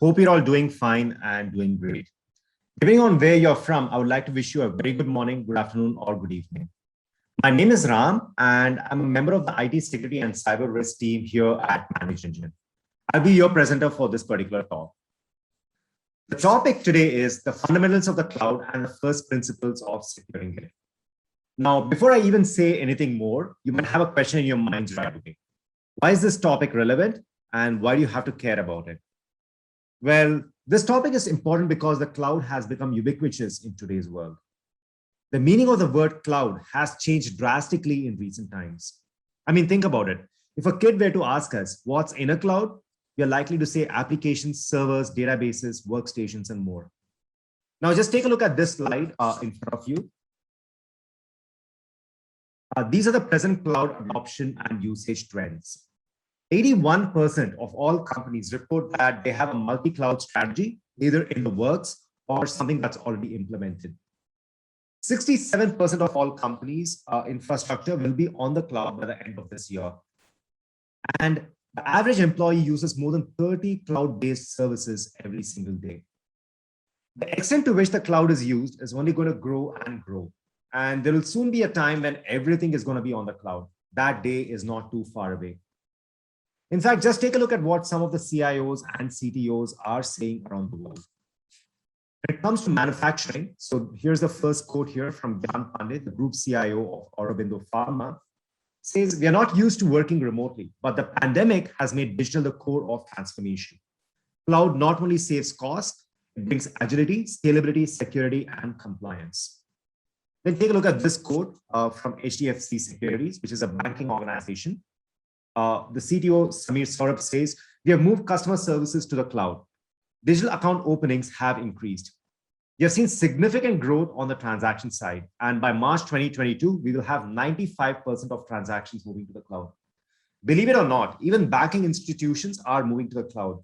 Hope you're all doing fine and doing great. Depending on where you're from, I would like to wish you a very good morning, good afternoon, or good evening. My name is Ram, and I'm a member of the IT security and cyber risk team here at ManageEngine. I'll be your presenter for this particular talk. The topic today is the fundamentals of the cloud and the first principles of securing it. Now, before I even say anything more, you might have a question in your minds right away. Why is this topic relevant, and why do you have to care about it? Well, this topic is important because the cloud has become ubiquitous in today's world. The meaning of the word cloud has changed drastically in recent times. I mean, think about it. If a kid were to ask us what's in a cloud, we are likely to say applications, servers, databases, workstations, and more. Now, just take a look at this slide in front of you. These are the present cloud adoption and usage trends. 81% of all companies report that they have a multi-cloud strategy, either in the works or something that's already implemented. 67% of all companies' infrastructure will be on the cloud by the end of this year. And the average employee uses more than 30 cloud-based services every single day. The extent to which the cloud is used is only going to grow and grow. And there will soon be a time when everything is going to be on the cloud. That day is not too far away. In fact, just take a look at what some of the CIOs and CTOs are saying around the world. When it comes to manufacturing, so here's the first quote here from Gyan Pandit, the group CIO of Aurobindo Pharma, says, "We are not used to working remotely, but the pandemic has made digital the core of transformation. Cloud not only saves cost, it brings agility, scalability, security, and compliance." Then take a look at this quote from HDFC Securities, which is a banking organization. The CTO, Samir Saurabh, says, "We have moved customer services to the cloud. Digital account openings have increased. We have seen significant growth on the transaction side. And by March 2022, we will have 95% of transactions moving to the cloud." Believe it or not, even banking institutions are moving to the cloud.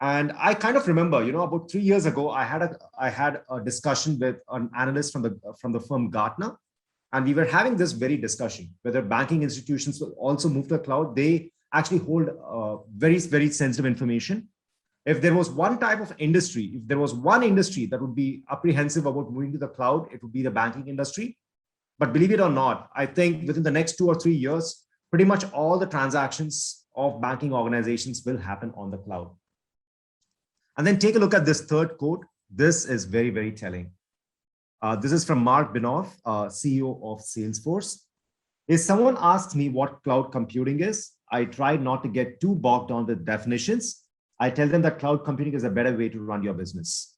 And I kind of remember, about 3 years ago, I had a discussion with an analyst from the firm Gartner. And we were having this very discussion, whether banking institutions will also move to the cloud. They actually hold very, very sensitive information. If there was one type of industry, if there was one industry that would be apprehensive about moving to the cloud, it would be the banking industry. But believe it or not, I think within the next 2 or 3 years, pretty much all the transactions of banking organizations will happen on the cloud. And then take a look at this third quote. This is very, very telling. This is from Mark Binoff, CEO of Salesforce. If someone asks me what cloud computing is, I try not to get too bogged down with definitions. I tell them that cloud computing is a better way to run your business.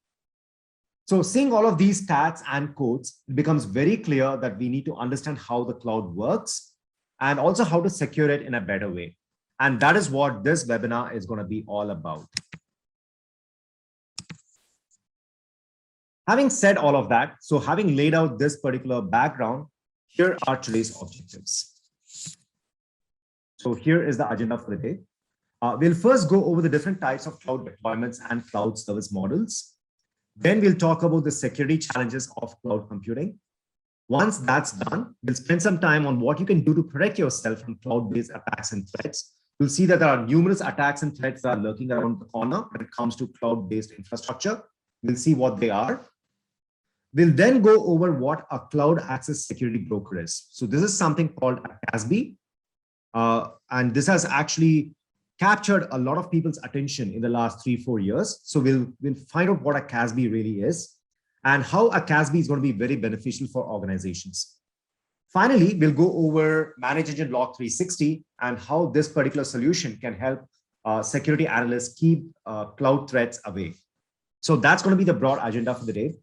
So seeing all of these stats and quotes, it becomes very clear that we need to understand how the cloud works and also how to secure it in a better way. And that is what this webinar is going to be all about. Having said all of that, so having laid out this particular background, here are today's objectives. So here is the agenda for the day. We'll first go over the different types of cloud deployments and cloud service models. Then we'll talk about the security challenges of cloud computing. Once that's done, we'll spend some time on what you can do to protect yourself from cloud-based attacks and threats. You'll see that there are numerous attacks and threats that are lurking around the corner when it comes to cloud-based infrastructure. We'll see what they are. We'll then go over what a cloud access security broker is. So this is something called a CASB. And this has actually captured a lot of people's attention in the last 3-4 years. So we'll find out what a CASB really is and how a CASB is going to be very beneficial for organizations. Finally, we'll go over ManageEngine Log360 and how this particular solution can help security analysts keep cloud threats away. So that's going to be the broad agenda for the day.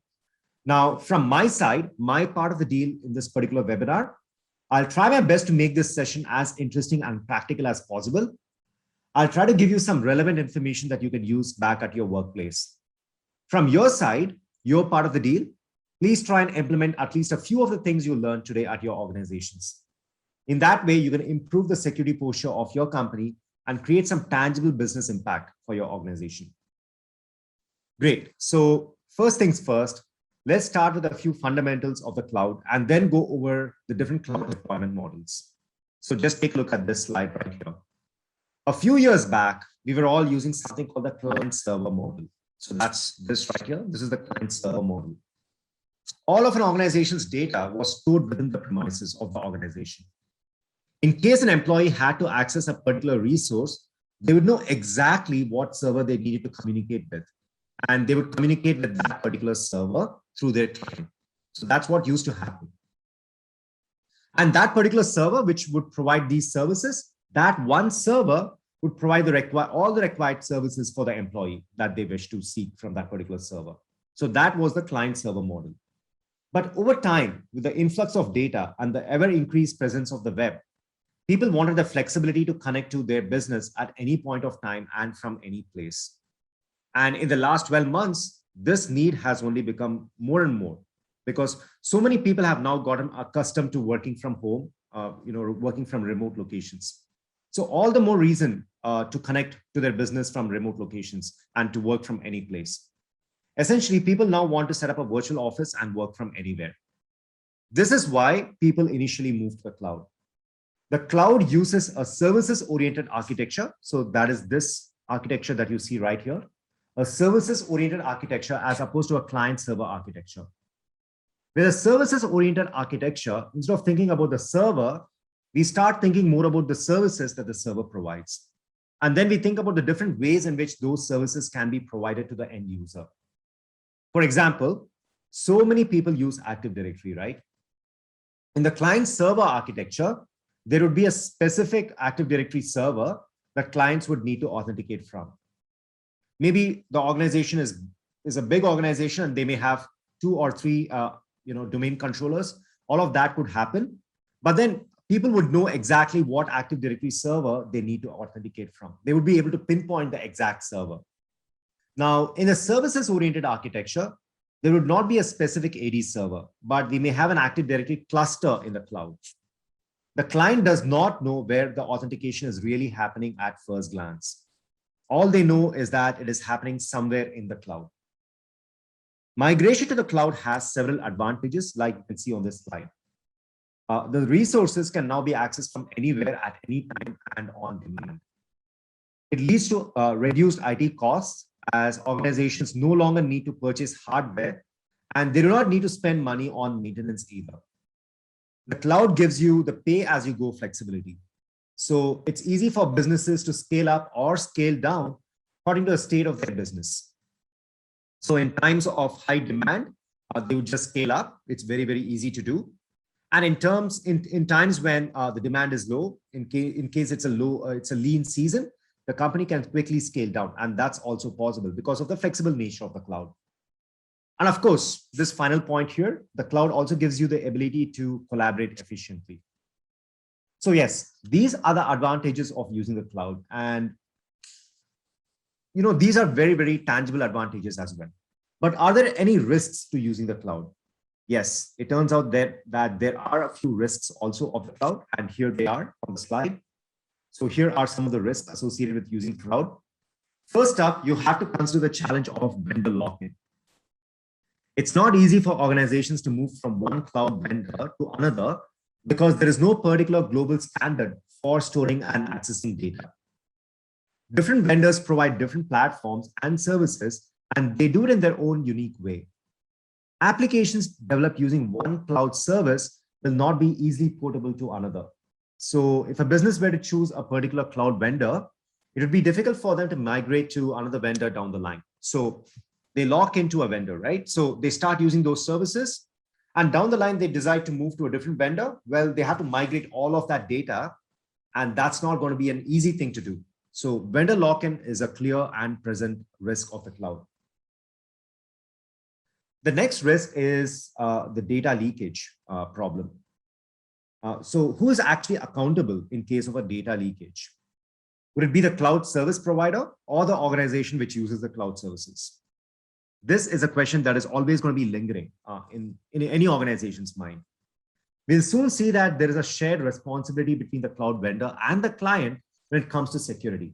Now, from my side, my part of the deal in this particular webinar, I'll try my best to make this session as interesting and practical as possible. I'll try to give you some relevant information that you can use back at your workplace. From your side, your part of the deal, please try and implement at least a few of the things you learned today at your organizations. In that way, you're going to improve the security posture of your company and create some tangible business impact for your organization. Great. So first things first, let's start with a few fundamentals of the cloud and then go over the different cloud deployment models. So just take a look at this slide right here. A few years back, we were all using something called the client-server model. So that's this right here. This is the client-server model. All of an organization's data was stored within the premises of the organization. In case an employee had to access a particular resource, they would know exactly what server they needed to communicate with. And they would communicate with that particular server through their client. So that's what used to happen. And that particular server, which would provide these services, that one server would provide all the required services for the employee that they wish to seek from that particular server. So that was the client-server model. But over time, with the influx of data and the ever-increased presence of the web, people wanted the flexibility to connect to their business at any point of time and from any place. And in the last 12 months, this need has only become more and more because so many people have now gotten accustomed to working from home, working from remote locations. So all the more reason to connect to their business from remote locations and to work from any place. Essentially, people now want to set up a virtual office and work from anywhere. This is why people initially moved to the cloud. The cloud uses a services-oriented architecture. So that is this architecture that you see right here, a services-oriented architecture as opposed to a client-server architecture. With a services-oriented architecture, instead of thinking about the server, we start thinking more about the services that the server provides. And then we think about the different ways in which those services can be provided to the end user. For example, so many people use Active Directory, right? In the client-server architecture, there would be a specific Active Directory server that clients would need to authenticate from. Maybe the organization is a big organization and they may have 2 or 3 domain controllers. All of that could happen. But then people would know exactly what Active Directory server they need to authenticate from. They would be able to pinpoint the exact server. Now, in a services-oriented architecture, there would not be a specific AD server, but we may have an Active Directory cluster in the cloud. The client does not know where the authentication is really happening at first glance. All they know is that it is happening somewhere in the cloud. Migration to the cloud has several advantages, like you can see on this slide. The resources can now be accessed from anywhere at any time and on demand. It leads to reduced IT costs as organizations no longer need to purchase hardware and they do not need to spend money on maintenance either. The cloud gives you the pay-as-you-go flexibility. So it's easy for businesses to scale up or scale down according to the state of their business. So in times of high demand, they would just scale up. It's very, very easy to do. And in times when the demand is low, in case it's a lean season, the company can quickly scale down. And that's also possible because of the flexible nature of the cloud. And of course, this final point here, the cloud also gives you the ability to collaborate efficiently. So yes, these are the advantages of using the cloud. And these are very, very tangible advantages as well. But are there any risks to using the cloud? Yes, it turns out that there are a few risks also of the cloud, and here they are on the slide. So here are some of the risks associated with using cloud. First up, you have to consider the challenge of vendor lock-in. It's not easy for organizations to move from one cloud vendor to another because there is no particular global standard for storing and accessing data. Different vendors provide different platforms and services, and they do it in their own unique way. Applications developed using one cloud service will not be easily portable to another. So if a business were to choose a particular cloud vendor, it would be difficult for them to migrate to another vendor down the line. So they lock into a vendor, right? So they start using those services, and down the line, they decide to move to a different vendor. Well, they have to migrate all of that data, and that's not going to be an easy thing to do. So vendor lock-in is a clear and present risk of the cloud. The next risk is the data leakage problem. So who is actually accountable in case of a data leakage? Would it be the cloud service provider or the organization which uses the cloud services? This is a question that is always going to be lingering in any organization's mind. We'll soon see that there is a shared responsibility between the cloud vendor and the client when it comes to security.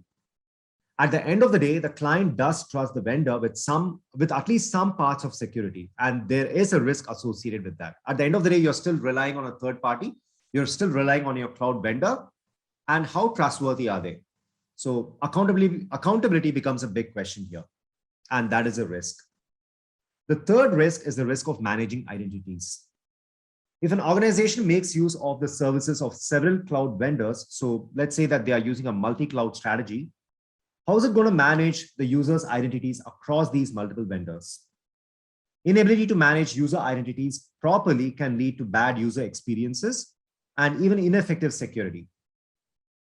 At the end of the day, the client does trust the vendor with at least some parts of security, and there is a risk associated with that. At the end of the day, you're still relying on a third party. You're still relying on your cloud vendor, and how trustworthy are they? So accountability becomes a big question here, and that is a risk. The third risk is the risk of managing identities. If an organization makes use of the services of several cloud vendors, so let's say that they are using a multi-cloud strategy, how is it going to manage the user's identities across these multiple vendors? Inability to manage user identities properly can lead to bad user experiences and even ineffective security.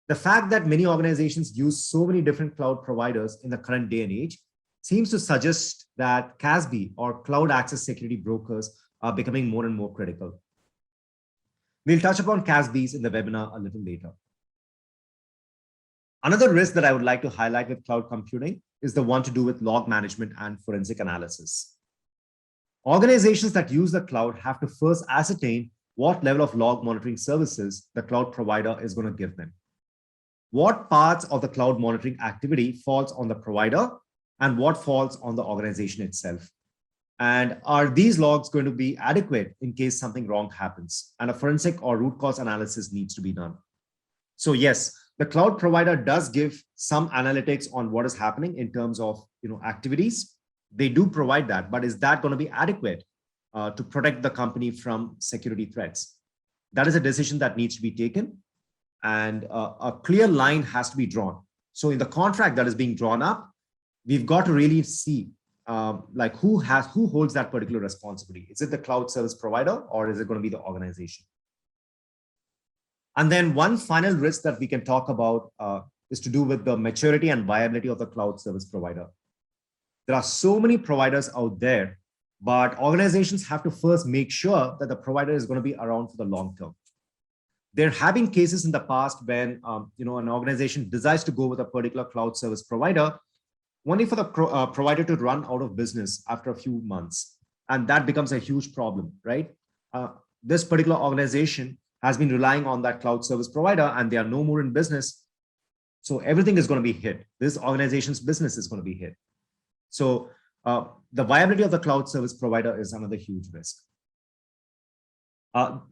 The fact that many organizations use so many different cloud providers in the current day and age seems to suggest that CASB or cloud access security brokers are becoming more and more critical. We'll touch upon CASBs in the webinar a little later. Another risk that I would like to highlight with cloud computing is the one to do with log management and forensic analysis. Organizations that use the cloud have to first ascertain what level of log monitoring services the cloud provider is going to give them. What parts of the cloud monitoring activity falls on the provider and what falls on the organization itself. And are these logs going to be adequate in case something wrong happens? And a forensic or root cause analysis needs to be done. So yes, the cloud provider does give some analytics on what is happening in terms of activities. They do provide that, but is that going to be adequate to protect the company from security threats? That is a decision that needs to be taken, and a clear line has to be drawn. So in the contract that is being drawn up, we've got to really see who holds that particular responsibility. Is it the cloud service provider or is it going to be the organization? And then one final risk that we can talk about is to do with the maturity and viability of the cloud service provider. There are so many providers out there, but organizations have to first make sure that the provider is going to be around for the long term. There have been cases in the past when an organization decides to go with a particular cloud service provider, only for the provider to run out of business after a few months. And that becomes a huge problem, right? This particular organization has been relying on that cloud service provider and they are no more in business. So everything is going to be hit. This organization's business is going to be hit. So the viability of the cloud service provider is another huge risk.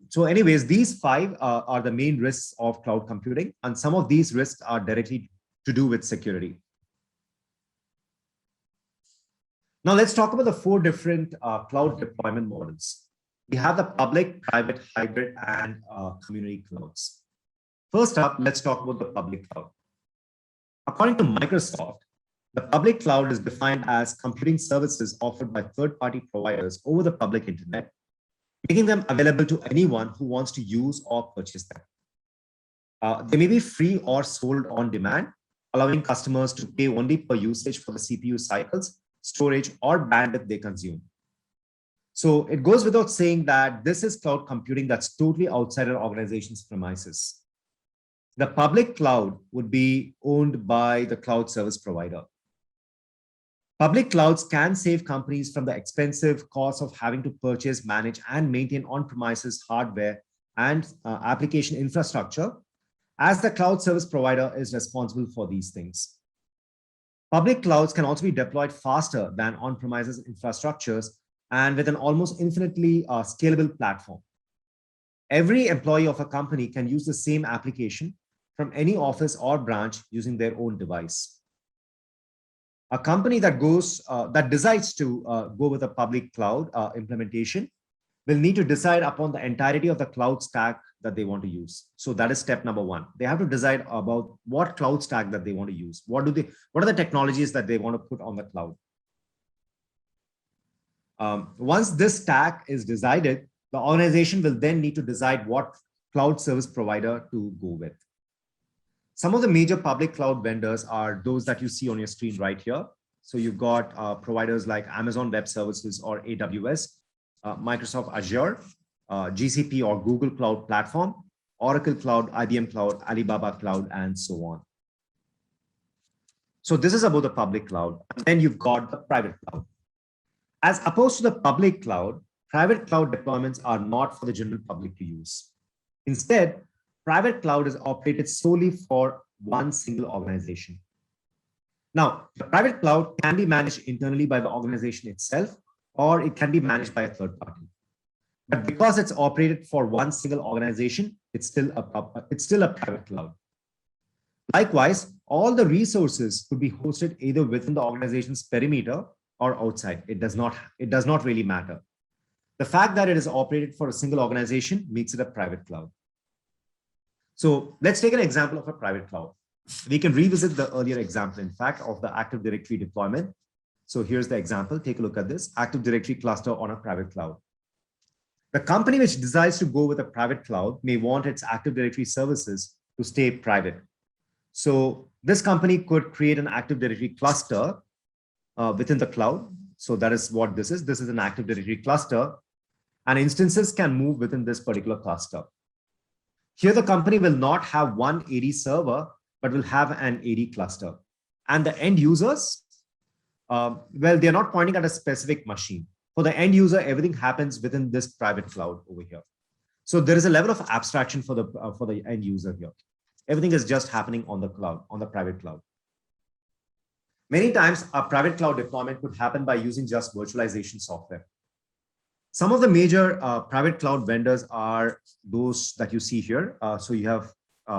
So anyways, these five are the main risks of cloud computing. And some of these risks are directly to do with security. Now let's talk about the four different cloud deployment models. We have the public, private, hybrid, and community clouds. First up, let's talk about the public cloud. According to Microsoft, the public cloud is defined as computing services offered by third-party providers over the public internet, making them available to anyone who wants to use or purchase them. They may be free or sold on demand, allowing customers to pay only per usage for the CPU cycles, storage, or bandwidth they consume. So it goes without saying that this is cloud computing that's totally outside an organization's premises. The public cloud would be owned by the cloud service provider. Public clouds can save companies from the expensive cost of having to purchase, manage, and maintain on-premises hardware and application infrastructure, as the cloud service provider is responsible for these things. Public clouds can also be deployed faster than on-premises infrastructures and with an almost infinitely scalable platform. Every employee of a company can use the same application from any office or branch using their own device. A company that decides to go with a public cloud implementation will need to decide upon the entirety of the cloud stack that they want to use. So that is step number one. They have to decide about what cloud stack that they want to use. What are the technologies that they want to put on the cloud? Once this stack is decided, the organization will then need to decide what cloud service provider to go with. Some of the major public cloud vendors are those that you see on your screen right here. So you've got providers like Amazon Web Services or AWS, Microsoft Azure, GCP or Google Cloud Platform, Oracle Cloud, IBM Cloud, Alibaba Cloud, and so on. So this is about the public cloud. And then you've got the private cloud. As opposed to the public cloud, private cloud deployments are not for the general public to use. Instead, private cloud is operated solely for one single organization. Now, the private cloud can be managed internally by the organization itself, or it can be managed by a third party. But because it's operated for one single organization, it's still a private cloud. Likewise, all the resources could be hosted either within the organization's perimeter or outside. It does not really matter. The fact that it is operated for a single organization makes it a private cloud. So let's take an example of a private cloud. We can revisit the earlier example, in fact, of the Active Directory deployment. So here's the example. Take a look at this Active Directory cluster on a private cloud. The company which decides to go with a private cloud may want its Active Directory services to stay private. So this company could create an Active Directory cluster within the cloud. So that is what this is. This is an Active Directory cluster, and instances can move within this particular cluster. Here, the company will not have one AD server, but will have an AD cluster. And the end users, well, they're not pointing at a specific machine. For the end user, everything happens within this private cloud over here. So there is a level of abstraction for the end user here. Everything is just happening on the cloud, on the private cloud. Many times, a private cloud deployment could happen by using just virtualization software. Some of the major private cloud vendors are those that you see here. So you have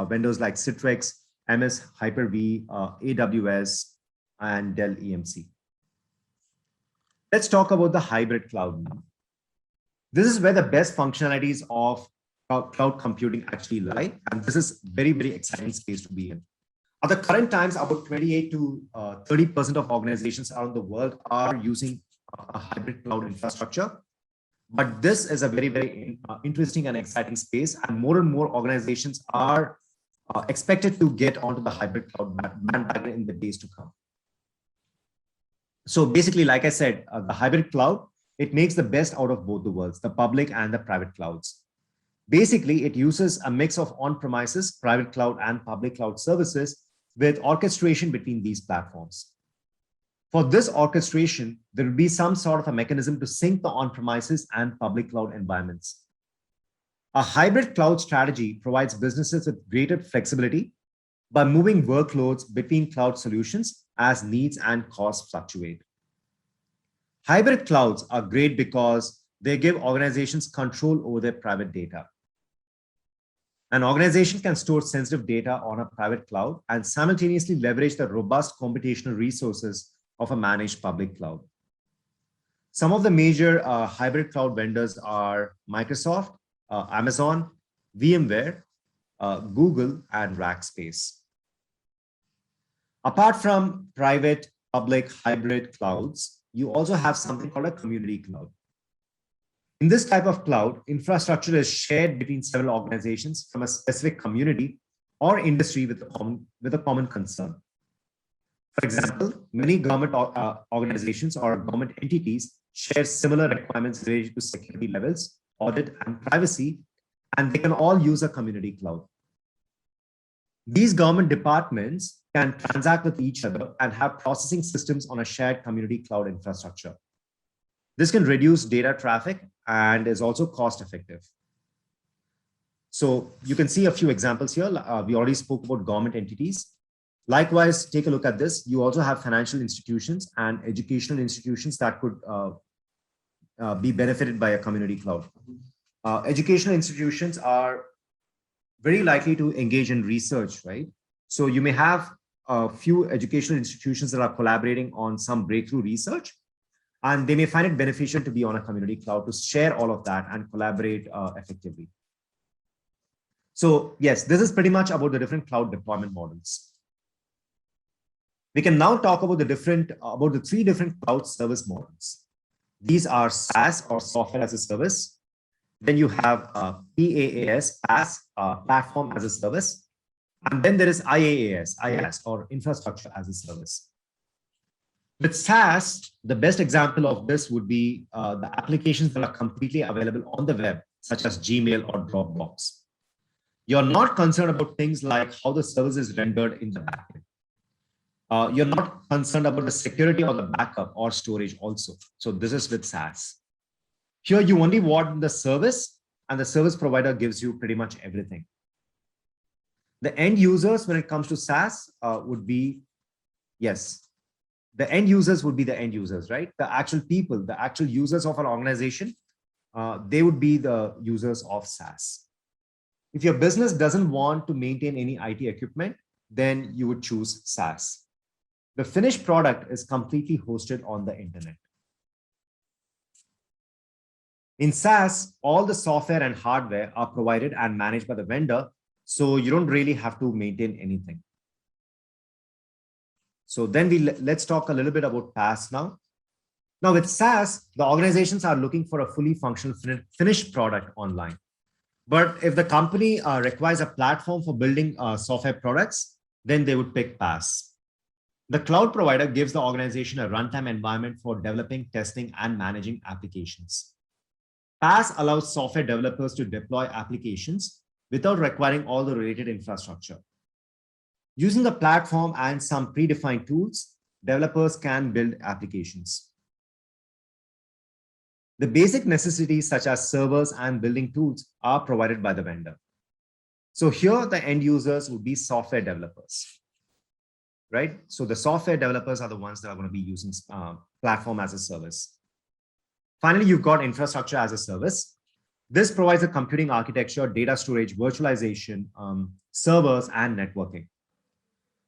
vendors like Citrix, MS Hyper-V, AWS, and Dell EMC. Let's talk about the hybrid cloud now. This is where the best functionalities of cloud computing actually lie. And this is very, very exciting space to be in. At the current times, about 28 to 30% of organizations around the world are using a hybrid cloud infrastructure. But this is a very, very interesting and exciting space. And more organizations are expected to get onto the hybrid cloud bandwagon in the days to come. So basically, like I said, the hybrid cloud, it makes the best out of both the worlds, the public and the private clouds. Basically, it uses a mix of on-premises, private cloud, and public cloud services with orchestration between these platforms. For this orchestration, there will be some sort of a mechanism to sync the on-premises and public cloud environments. A hybrid cloud strategy provides businesses with greater flexibility by moving workloads between cloud solutions as needs and costs fluctuate. Hybrid clouds are great because they give organizations control over their private data. An organization can store sensitive data on a private cloud and simultaneously leverage the robust computational resources of a managed public cloud. Some of the major hybrid cloud vendors are Microsoft, Amazon, VMware, Google, and Rackspace. Apart from private, public, hybrid clouds, you also have something called a community cloud. In this type of cloud, infrastructure is shared between several organizations from a specific community or industry with a common concern. For example, many government organizations or government entities share similar requirements related to security levels, audit, and privacy, and they can all use a community cloud. These government departments can transact with each other and have processing systems on a shared community cloud infrastructure. This can reduce data traffic and is also cost effective. So you can see a few examples here. We already spoke about government entities. Likewise, take a look at this. You also have financial institutions and educational institutions that could be benefited by a community cloud. Educational institutions are very likely to engage in research, right? So you may have a few educational institutions that are collaborating on some breakthrough research, and they may find it beneficial to be on a community cloud to share all of that and collaborate effectively. So yes, this is pretty much about the different cloud deployment models. We can now talk about the three different cloud service models. These are SaaS, or software as a service. Then you have PaaS, PaaS, platform as a service. And then there is IaaS, or infrastructure as a service. With SaaS, the best example of this would be the applications that are completely available on the web, such as Gmail or Dropbox. You're not concerned about things like how the service is rendered in the backend. You're not concerned about the security or the backup or storage also. So this is with SaaS. Here, you only want the service, and the service provider gives you pretty much everything. The end users, when it comes to SaaS, would be, yes, the end users would be the end users, right? The actual people, the actual users of an organization, they would be the users of SaaS. If your business doesn't want to maintain any IT equipment, then you would choose SaaS. The finished product is completely hosted on the internet. In SaaS, all the software and hardware are provided and managed by the vendor, so you don't really have to maintain anything. So then let's talk a little bit about PaaS now. Now with SaaS, the organizations are looking for a fully functional finished product online. But if the company requires a platform for building software products, then they would pick PaaS. The cloud provider gives the organization a runtime environment for developing, testing, and managing applications. PaaS allows software developers to deploy applications without requiring all the related infrastructure. Using the platform and some predefined tools, developers can build applications. The basic necessities such as servers and building tools are provided by the vendor. So here the end users would be software developers, right? So the software developers are the ones that are going to be using platform as a service. Finally, you've got infrastructure as a service. This provides a computing architecture, data storage, virtualization, servers, and networking.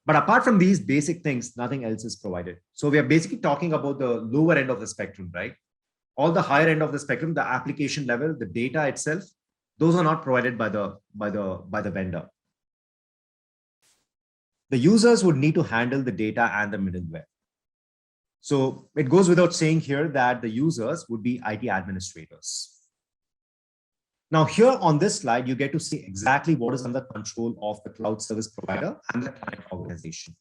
But apart from these basic things, nothing else is provided. So we are basically talking about the lower end of the spectrum, right? All the higher end of the spectrum, the application level, the data itself, those are not provided by the vendor. The users would need to handle the data and the middleware. So it goes without saying here that the users would be IT administrators. Now here on this slide, you get to see exactly what is under control of the cloud service provider and the client organization.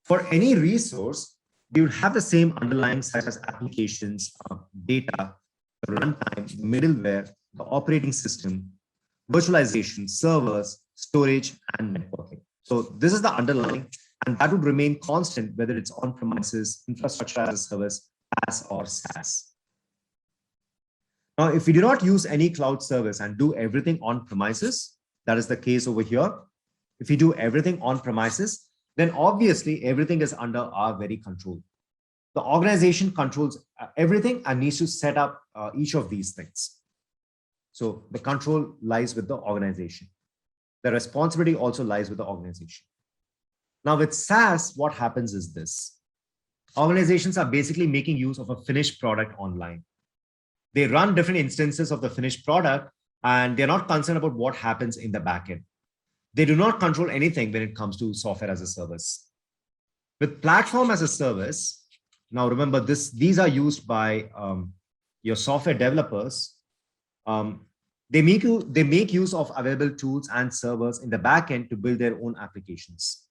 For any resource, you would have the same underlying such as applications, data, the runtime, the middleware, the operating system, virtualization, servers, storage, and networking. So this is the underlying, and that would remain constant whether it's on-premises, infrastructure as a service, PaaS, or SaaS. Now, if we do not use any cloud service and do everything on premises, that is the case over here. If we do everything on premises, then obviously everything is under our very control. The organization controls everything and needs to set up each of these things. So the control lies with the organization. The responsibility also lies with the organization. Now with SaaS, what happens is this. Organizations are basically making use of a finished product online. They run different instances of the finished product and they're not concerned about what happens in the backend. They do not control anything when it comes to software as a service. With platform as a service, now remember these are used by your software developers. They make use of available tools and servers in the backend to build their own applications.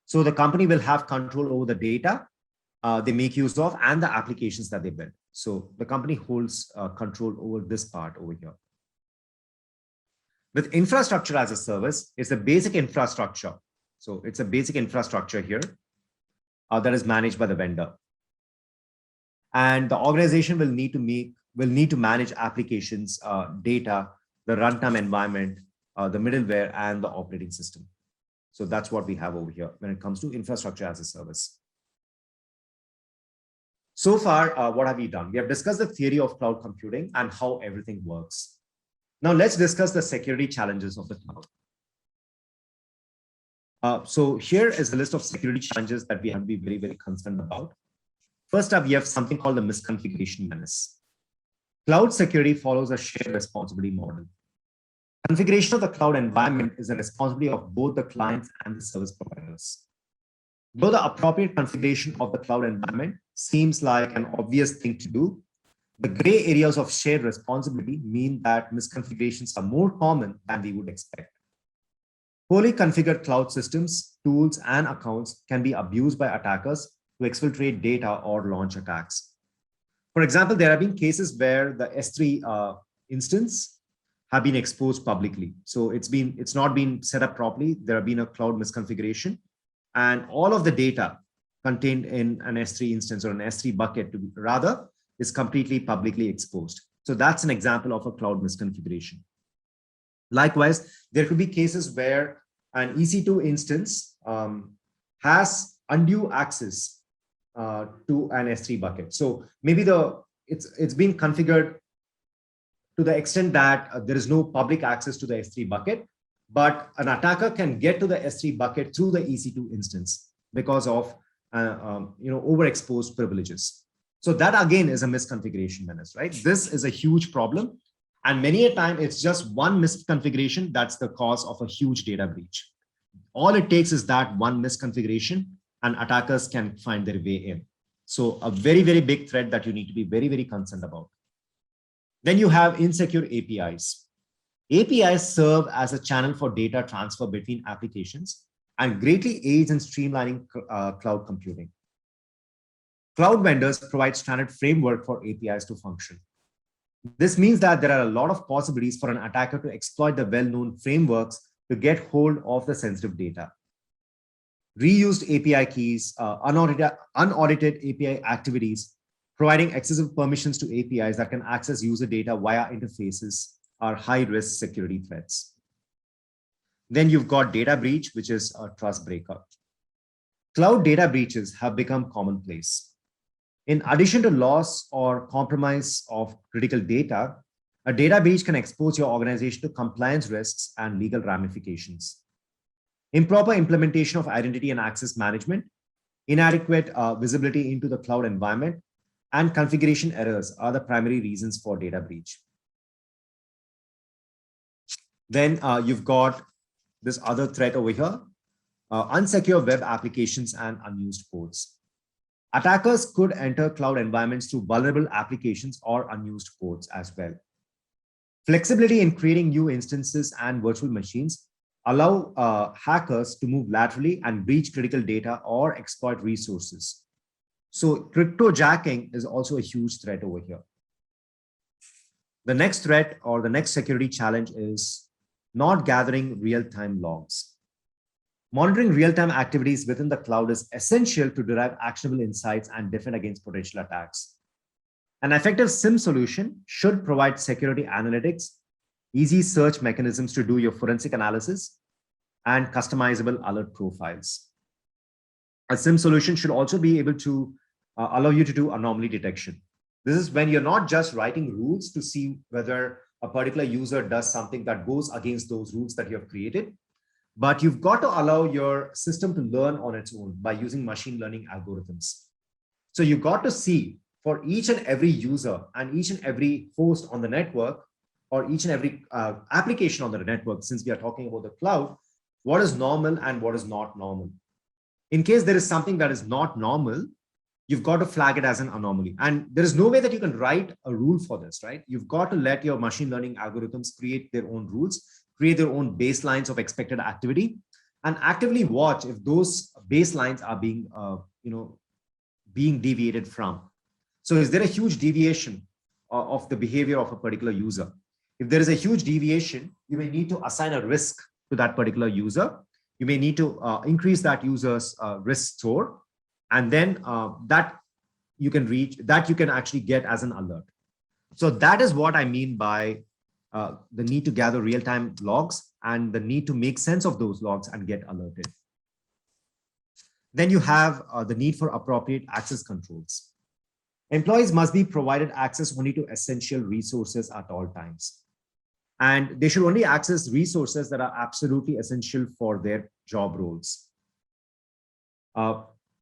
So the company will have control over the data they make use of and the applications that they build. So the company holds control over this part over here. With infrastructure as a service, it's a basic infrastructure. So it's a basic infrastructure here that is managed by the vendor. And the organization will need to manage applications, data, the runtime environment, the middleware, and the operating system. So that's what we have over here when it comes to infrastructure as a service. So far, what have we done? We have discussed the theory of cloud computing and how everything works. Now let's discuss the security challenges of the cloud. So here is a list of security challenges that we have to be very, very concerned about. First up, we have something called the misconfiguration menace. Cloud security follows a shared responsibility model. Configuration of the cloud environment is the responsibility of both the clients and the service providers. Though the appropriate configuration of the cloud environment seems like an obvious thing to do, the gray areas of shared responsibility mean that misconfigurations are more common than we would expect. Poorly configured cloud systems, tools, and accounts can be abused by attackers to exfiltrate data or launch attacks. For example, there have been cases where the S3 instance have been exposed publicly. So it's not been set up properly. There have been a cloud misconfiguration, and all of the data contained in an S3 instance or an S3 bucket is completely publicly exposed. So that's an example of a cloud misconfiguration. Likewise, there could be cases where an EC2 instance has undue access to an S3 bucket. So maybe it's been configured to the extent that there is no public access to the S3 bucket, but an attacker can get to the S3 bucket through the EC2 instance because of overexposed privileges. So that again is a misconfiguration menace, right? This is a huge problem. And many a time it's just one misconfiguration that's the cause of a huge data breach. All it takes is that one misconfiguration and attackers can find their way in. So a very, very big threat that you need to be very, very concerned about. Then you have insecure APIs. APIs serve as a channel for data transfer between applications and greatly aids in streamlining cloud computing. Cloud vendors provide standard framework for APIs to function. This means that there are a lot of possibilities for an attacker to exploit the well-known frameworks to get hold of the sensitive data. Reused API keys, unaudited API activities, providing excessive permissions to APIs that can access user data via interfaces are high-risk security threats. Then you've got data breach, which is a trust breaker. Cloud data breaches have become commonplace. In addition to loss or compromise of critical data, a data breach can expose your organization to compliance risks and legal ramifications. Improper implementation of identity and access management, inadequate visibility into the cloud environment, and configuration errors are the primary reasons for data breach. Then you've got this other threat over here, unsecure web applications and unused ports. Attackers could enter cloud environments through vulnerable applications or unused ports as well. Flexibility in creating new instances and virtual machines allow hackers to move laterally and breach critical data or exploit resources. So cryptojacking is also a huge threat over here. The next threat or the next security challenge is not gathering real-time logs. Monitoring real-time activities within the cloud is essential to derive actionable insights and defend against potential attacks. An effective SIEM solution should provide security analytics, easy search mechanisms to do your forensic analysis, and customizable alert profiles. A SIEM solution should also be able to allow you to do anomaly detection. This is when you're not just writing rules to see whether a particular user does something that goes against those rules that you have created, but you've got to allow your system to learn on its own by using machine learning algorithms. So you've got to see for each and every user and each and every host on the network or each and every application on the network, since we are talking about the cloud, what is normal and what is not normal. In case there is something that is not normal, you've got to flag it as an anomaly. And there is no way that you can write a rule for this, right? You've got to let your machine learning algorithms create their own rules, create their own baselines of expected activity, and actively watch if those baselines are being deviated from. So is there a huge deviation of the behavior of a particular user? If there is a huge deviation, you may need to assign a risk to that particular user. You may need to increase that user's risk score, and then that you can actually get as an alert. So that is what I mean by the need to gather real-time logs and the need to make sense of those logs and get alerted. Then you have the need for appropriate access controls. Employees must be provided access only to essential resources at all times. And they should only access resources that are absolutely essential for their job roles.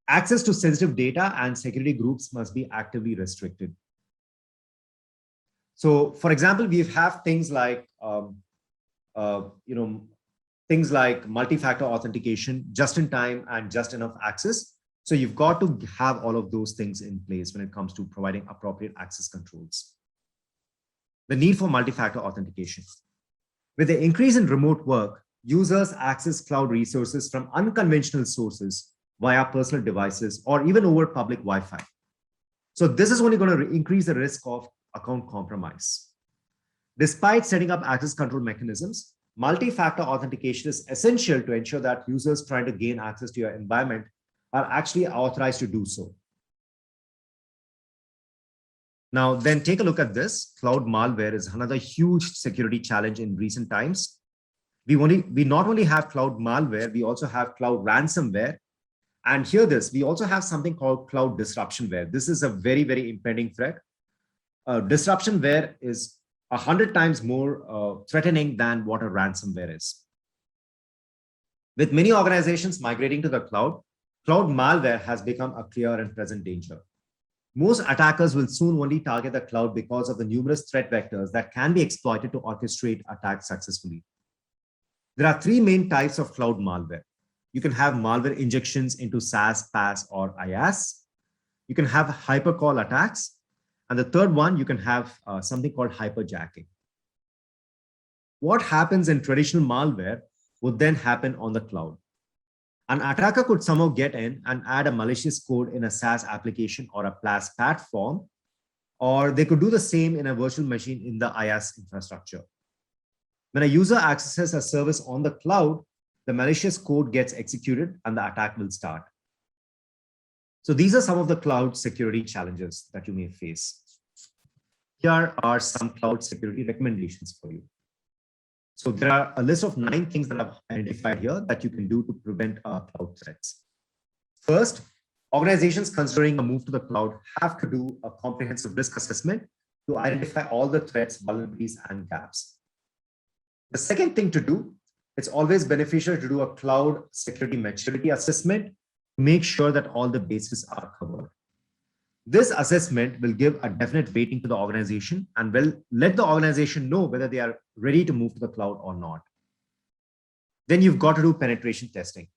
Access to sensitive data and security groups must be actively restricted. So, for example, we have things like, things like multi-factor authentication, just-in-time and just enough access. So you've got to have all of those things in place when it comes to providing appropriate access controls. The need for multi-factor authentication. With the increase in remote work, users access cloud resources from unconventional sources via personal devices or even over public Wi-Fi. So this is only going to increase the risk of account compromise. Despite setting up access control mechanisms, multi-factor authentication is essential to ensure that users trying to gain access to your environment are actually authorized to do so. Now, then take a look at this. Cloud malware is another huge security challenge in recent times. We not only have cloud malware, we also have cloud ransomware. And hear this, we also have something called cloud disruptionware. This is a very, very impending threat. Disruptionware is 100 times more threatening than what a ransomware is. With many organizations migrating to the cloud, cloud malware has become a clear and present danger. Most attackers will soon only target the cloud because of the numerous threat vectors that can be exploited to orchestrate attacks successfully. There are three main types of cloud malware. You can have malware injections into SaaS, PaaS, or IaaS. You can have hypercall attacks. And the third one, you can have something called hyperjacking. What happens in traditional malware would then happen on the cloud. An attacker could somehow get in and add a malicious code in a SaaS application or a PaaS platform, or they could do the same in a virtual machine in the IaaS infrastructure. When a user accesses a service on the cloud, the malicious code gets executed and the attack will start. So these are some of the cloud security challenges that you may face. Here are some cloud security recommendations for you. So there are a list of 9 things that I've identified here that you can do to prevent cloud threats. First, organizations considering a move to the cloud have to do a comprehensive risk assessment to identify all the threats, vulnerabilities, and gaps. The second thing to do, it's always beneficial to do a cloud security maturity assessment to make sure that all the bases are covered. This assessment will give a definite rating to the organization and will let the organization know whether they are ready to move to the cloud or not. Then you've got to do penetration testing.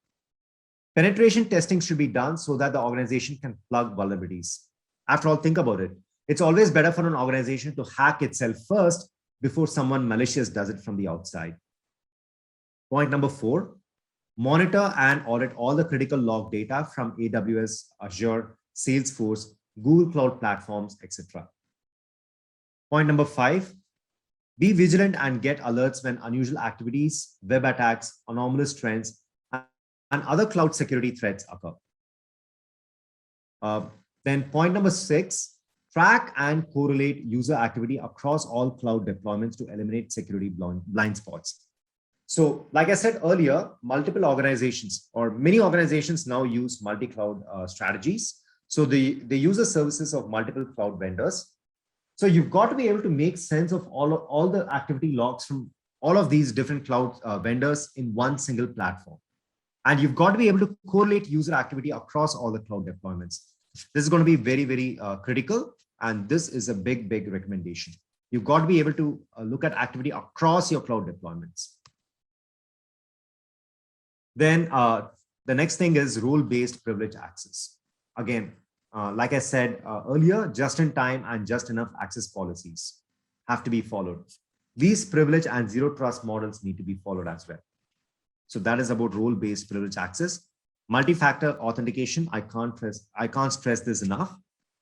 Penetration testing should be done so that the organization can plug vulnerabilities. After all, think about it. It's always better for an organization to hack itself first before someone malicious does it from the outside. Point number 4, monitor and audit all the critical log data from AWS, Azure, Salesforce, Google Cloud platforms, etc. Point number 5, be vigilant and get alerts when unusual activities, web attacks, anomalous trends, and other cloud security threats occur. Then point number 6, track and correlate user activity across all cloud deployments to eliminate security blind spots. So like I said earlier, multiple organizations or many organizations now use multi-cloud strategies. So they use the services of multiple cloud vendors. So you've got to be able to make sense of all the activity logs from all of these different cloud vendors in one single platform. And you've got to be able to correlate user activity across all the cloud deployments. This is going to be very, very critical. And this is a big, big recommendation. You've got to be able to look at activity across your cloud deployments. Then the next thing is role-based privilege access. Again, like I said earlier, just-in-time and just-enough access policies have to be followed. These privilege and zero trust models need to be followed as well. So that is about role-based privilege access. Multi-factor authentication, I can't stress this enough.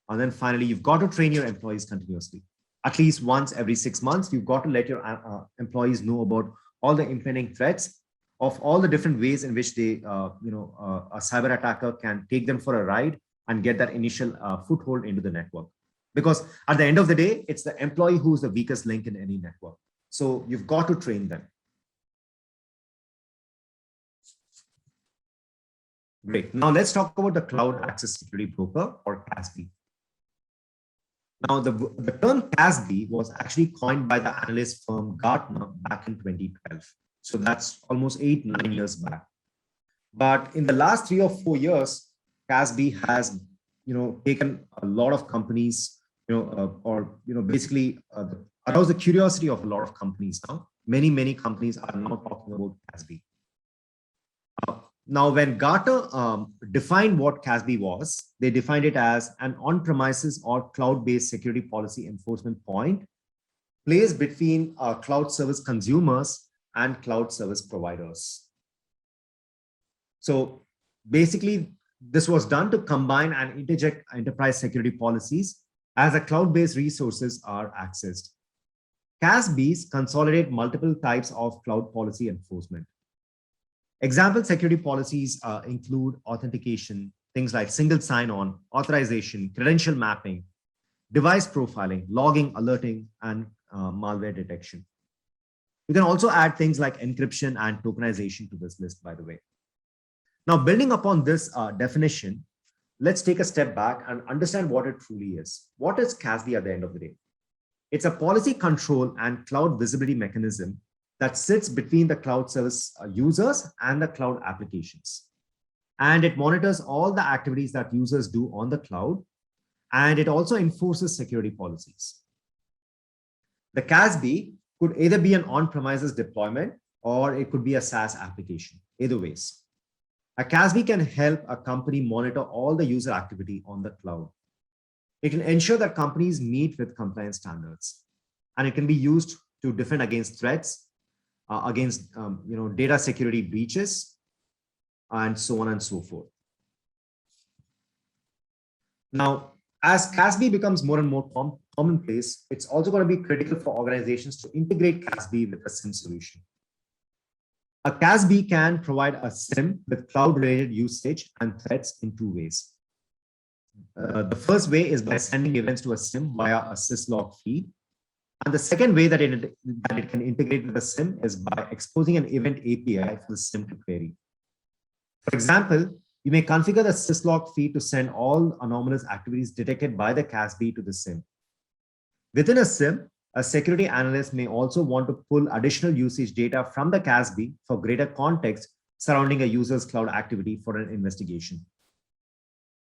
And then finally, you've got to train your employees continuously. At least once every 6 months, you've got to let your employees know about all the impending threats of all the different ways in which they, a cyber attacker can take them for a ride and get that initial foothold into the network. Because at the end of the day, it's the employee who's the weakest link in any network. So you've got to train them. Great. Now let's talk about the Cloud Access Security Broker, or CASB. Now the term CASB was actually coined by the analyst firm Gartner back in 2012. So that's almost 8-9 years back. But in the last 3 or 4 years, CASB has, taken a lot of companies, basically aroused the curiosity of a lot of companies now. Many companies are now talking about CASB. Now, when Gartner defined what CASB was, they defined it as an on-premises or cloud-based security policy enforcement point placed between cloud service consumers and cloud service providers. So basically, this was done to combine and interject enterprise security policies as the cloud-based resources are accessed. CASBs consolidate multiple types of cloud policy enforcement. Example security policies include authentication, things like single sign-on, authorization, credential mapping, device profiling, logging, alerting, and malware detection. You can also add things like encryption and tokenization to this list, by the way. Now, building upon this definition, let's take a step back and understand what it truly is. What is CASB at the end of the day? It's a policy control and cloud visibility mechanism that sits between the cloud service users and the cloud applications. And it monitors all the activities that users do on the cloud, and it also enforces security policies. The CASB could either be an on-premises deployment or it could be a SaaS application, either ways. A CASB can help a company monitor all the user activity on the cloud. It can ensure that companies meet with compliance standards, and it can be used to defend against threats, against data security breaches, and so on and so forth. Now, as CASB becomes more and more commonplace, it's also going to be critical for organizations to integrate CASB with a SIEM solution. A CASB can provide a SIEM with cloud-related usage and threats in two ways. The first way is by sending events to a SIEM via a syslog feed. And the second way that it can integrate with the SIEM is by exposing an event API for the SIEM to query. For example, you may configure the syslog feed to send all anomalous activities detected by the CASB to the SIEM. Within a SIEM, a security analyst may also want to pull additional usage data from the CASB for greater context surrounding a user's cloud activity for an investigation.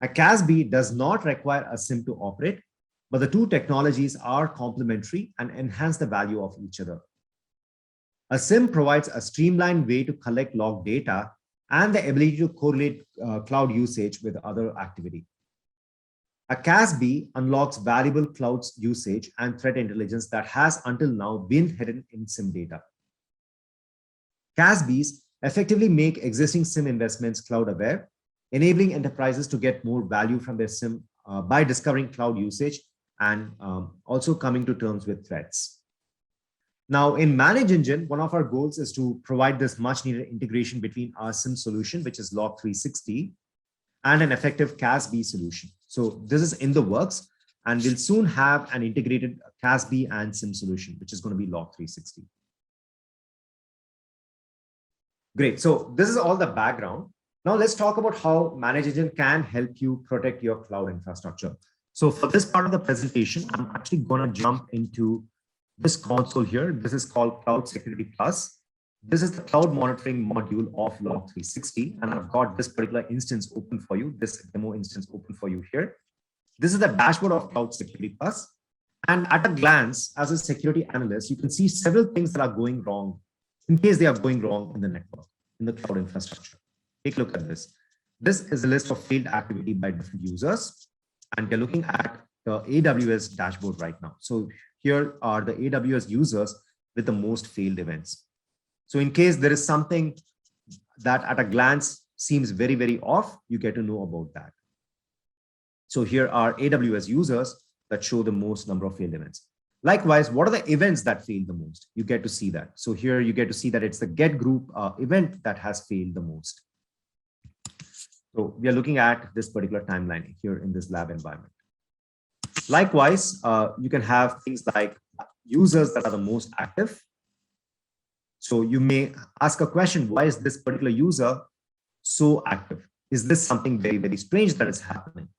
A CASB does not require a SIEM to operate, but the two technologies are complementary and enhance the value of each other. A SIEM provides a streamlined way to collect log data and the ability to correlate cloud usage with other activity. A CASB unlocks valuable cloud usage and threat intelligence that has until now been hidden in SIEM data. CASBs effectively make existing SIEM investments cloud aware, enabling enterprises to get more value from their SIEM by discovering cloud usage and also coming to terms with threats. Now, in ManageEngine, one of our goals is to provide this much needed integration between our SIEM solution, which is Log360, and an effective CASB solution. So this is in the works, and we'll soon have an integrated CASB and SIEM solution, which is going to be Log360. Great. So this is all the background. Now let's talk about how ManageEngine can help you protect your cloud infrastructure. So for this part of the presentation, I'm actually going to jump into this console here. This is called Cloud Security Plus. This is the cloud monitoring module of Log360, and I've got this particular instance open for you, this demo instance open for you here. This is the dashboard of Cloud Security Plus. And at a glance, as a security analyst, you can see several things that are going wrong in case they are going wrong in the network, in the cloud infrastructure. Take a look at this. This is a list of failed activity by different users, and we're looking at the AWS dashboard right now. So here are the AWS users with the most failed events. So in case there is something that at a glance seems very, very off, you get to know about that. So here are AWS users that show the most number of failed events. Likewise, what are the events that failed the most? You get to see that. So here you get to see that it's the get group event that has failed the most. So we are looking at this particular timeline here in this lab environment. Likewise, you can have things like users that are the most active. So you may ask a question, why is this particular user so active? Is this something very, very strange that is happening?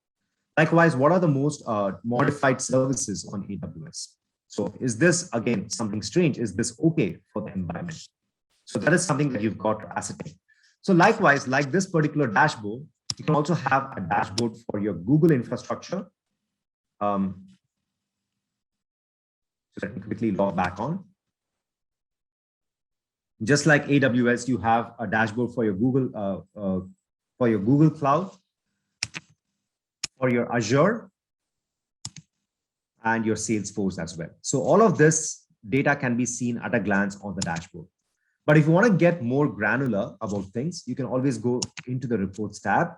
Likewise, what are the most modified services on AWS? So is this, again, something strange? Is this okay for the environment? So that is something that you've got to ascertain. So likewise, like this particular dashboard, you can also have a dashboard for your Google infrastructure. So let me quickly log back on. Just like AWS, you have a dashboard for your Google Cloud, for your Azure, and your Salesforce as well. So all of this data can be seen at a glance on the dashboard. But if you want to get more granular about things, you can always go into the reports tab,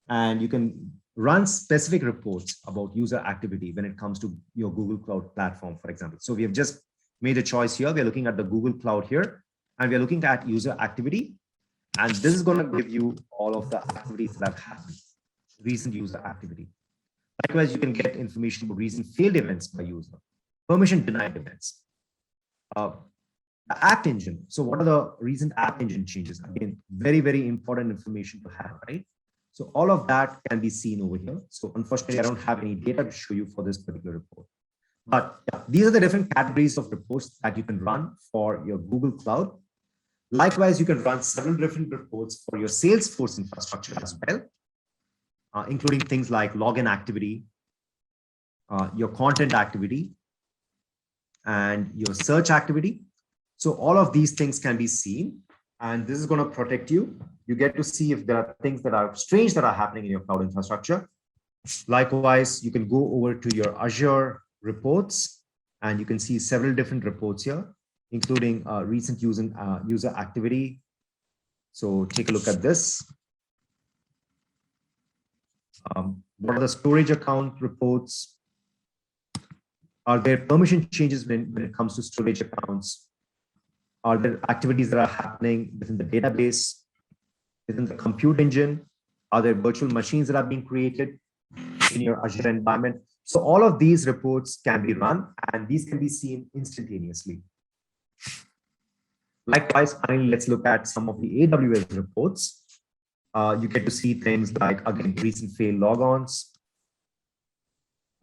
and you can run specific reports about user activity when it comes to your Google Cloud platform, for example. So we have just made a choice here. We're looking at the Google Cloud here, and we're looking at user activity. And this is going to give you all of the activities that have happened, recent user activity. Likewise, you can get information about recent failed events by user, permission denied events. The app engine. So what are the recent app engine changes? Again, very, very important information to have, right? So all of that can be seen over here. So unfortunately, I don't have any data to show you for this particular report. But yeah, these are the different categories of reports that you can run for your Google Cloud. Likewise, you can run several different reports for your Salesforce infrastructure as well, including things like login activity, your content activity, and your search activity. So all of these things can be seen, and this is going to protect you. You get to see if there are things that are strange that are happening in your cloud infrastructure. Likewise, you can go over to your Azure reports, and you can see several different reports here, including recent user activity. So take a look at this. What are the storage account reports? Are there permission changes when it comes to storage accounts? Are there activities that are happening within the database, within the compute engine? Are there virtual machines that are being created in your Azure environment? So all of these reports can be run, and these can be seen instantaneously. Likewise, finally, let's look at some of the AWS reports. You get to see things like, again, recent fail logons.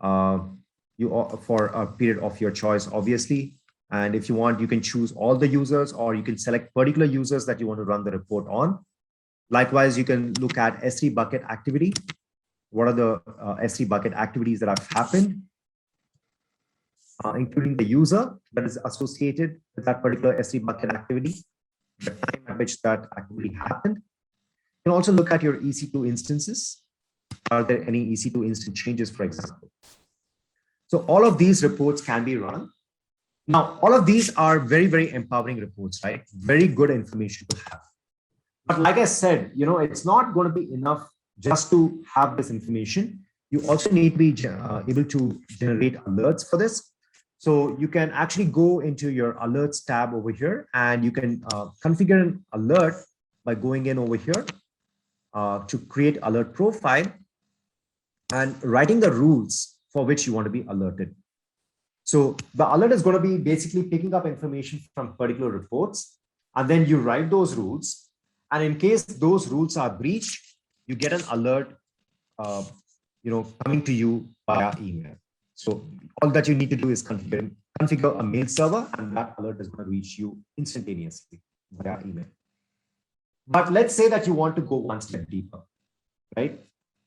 For a period of your choice, obviously. And if you want, you can choose all the users, or you can select particular users that you want to run the report on. Likewise, you can look at S3 bucket activity. What are the S3 bucket activities that have happened, including the user that is associated with that particular S3 bucket activity, the time at which that activity happened. You can also look at your EC2 instances. Are there any EC2 instance changes, for example? So all of these reports can be run. Now, all of these are very, very empowering reports, right? Very good information to have. But like I said, it's not going to be enough just to have this information. You also need to be able to generate alerts for this. So you can actually go into your alerts tab over here, and you can configure an alert by going in over here to create alert profile and writing the rules for which you want to be alerted. So the alert is going to be basically picking up information from particular reports, and then you write those rules. And in case those rules are breached, you get an alert, coming to you via email. So all that you need to do is configure a mail server, and that alert is going to reach you instantaneously via email. But let's say that you want to go one step deeper, right?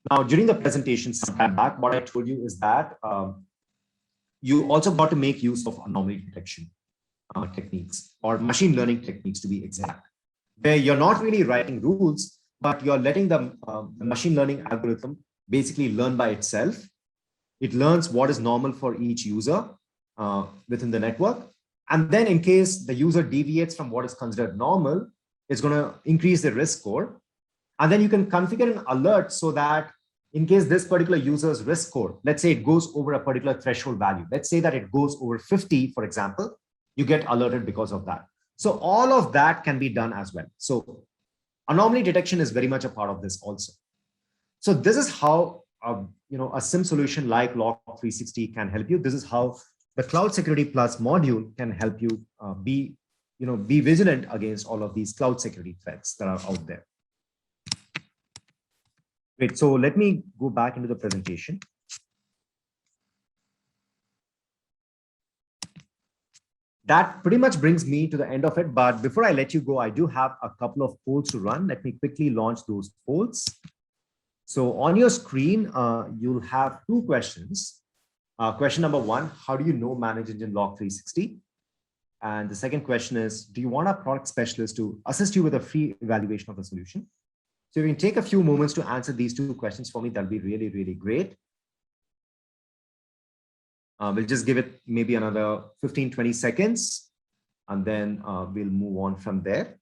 Now, during the presentation sometime back, what I told you is that you also got to make use of anomaly detection techniques, or machine learning techniques to be exact, where you're not really writing rules, but you're letting the machine learning algorithm basically learn by itself. It learns what is normal for each user within the network. And then in case the user deviates from what is considered normal, it's going to increase the risk score. And then you can configure an alert so that in case this particular user's risk score, let's say it goes over a particular threshold value, let's say that it goes over 50, for example, you get alerted because of that. So all of that can be done as well. So anomaly detection is very much a part of this also. So this is how a SIEM solution like Log360 can help you. This is how the Cloud Security Plus module can help you be vigilant against all of these cloud security threats that are out there. Great. So let me go back into the presentation. That pretty much brings me to the end of it. But before I let you go, I do have a couple of polls to run. Let me quickly launch those polls. So on your screen, you'll have two questions. Question number one, how do you know ManageEngine Log360? And the second question is, do you want a product specialist to assist you with a free evaluation of the solution? So you can take a few moments to answer these two questions for me. That'll be really, really great. We'll just give it maybe another 15, 20 seconds, and then we'll move on from there.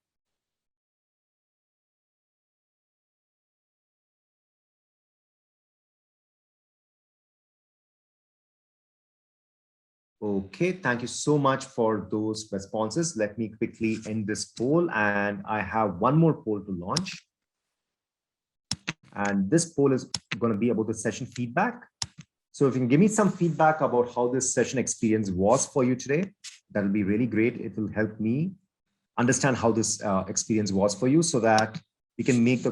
Okay, thank you so much for those responses. Let me quickly end this poll, and I have one more poll to launch. And this poll is going to be about the session feedback. So if you can give me some feedback about how this session experience was for you today, that'll be really great. It will help me understand how this experience was for you, so that We can make the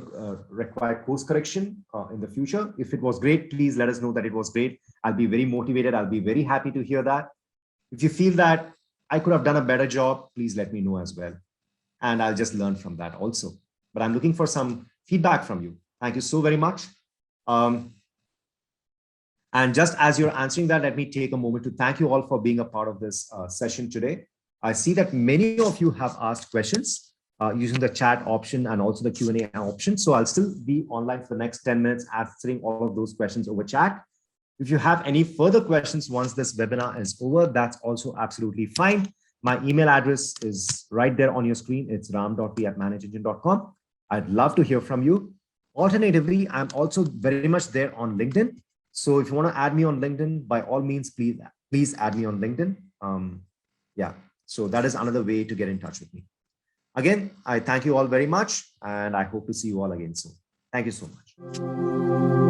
required course correction in the future. If it was great, please let us know that it was great. I'll be very motivated. I'll be very happy to hear that. If you feel that I could have done a better job, please let me know as well. And I'll just learn from that also. But I'm looking for some feedback from you. Thank you so very much. And just as you're answering that, let me take a moment to thank you all for being a part of this session today. I see that many of you have asked questions using the chat option and also the Q&A option. So I'll still be online for the next 10 minutes answering all of those questions over chat. If you have any further questions once this webinar is over, that's also absolutely fine. My email address is right there on your screen. It's ram.p@manageengine.com. I'd love to hear from you. Alternatively, I'm also very much there on LinkedIn. So if you want to add me on LinkedIn, by all means, please add me on LinkedIn. Yeah, so that is another way to get in touch with me. Again, I thank you all very much, and I hope to see you all again soon. Thank you so much.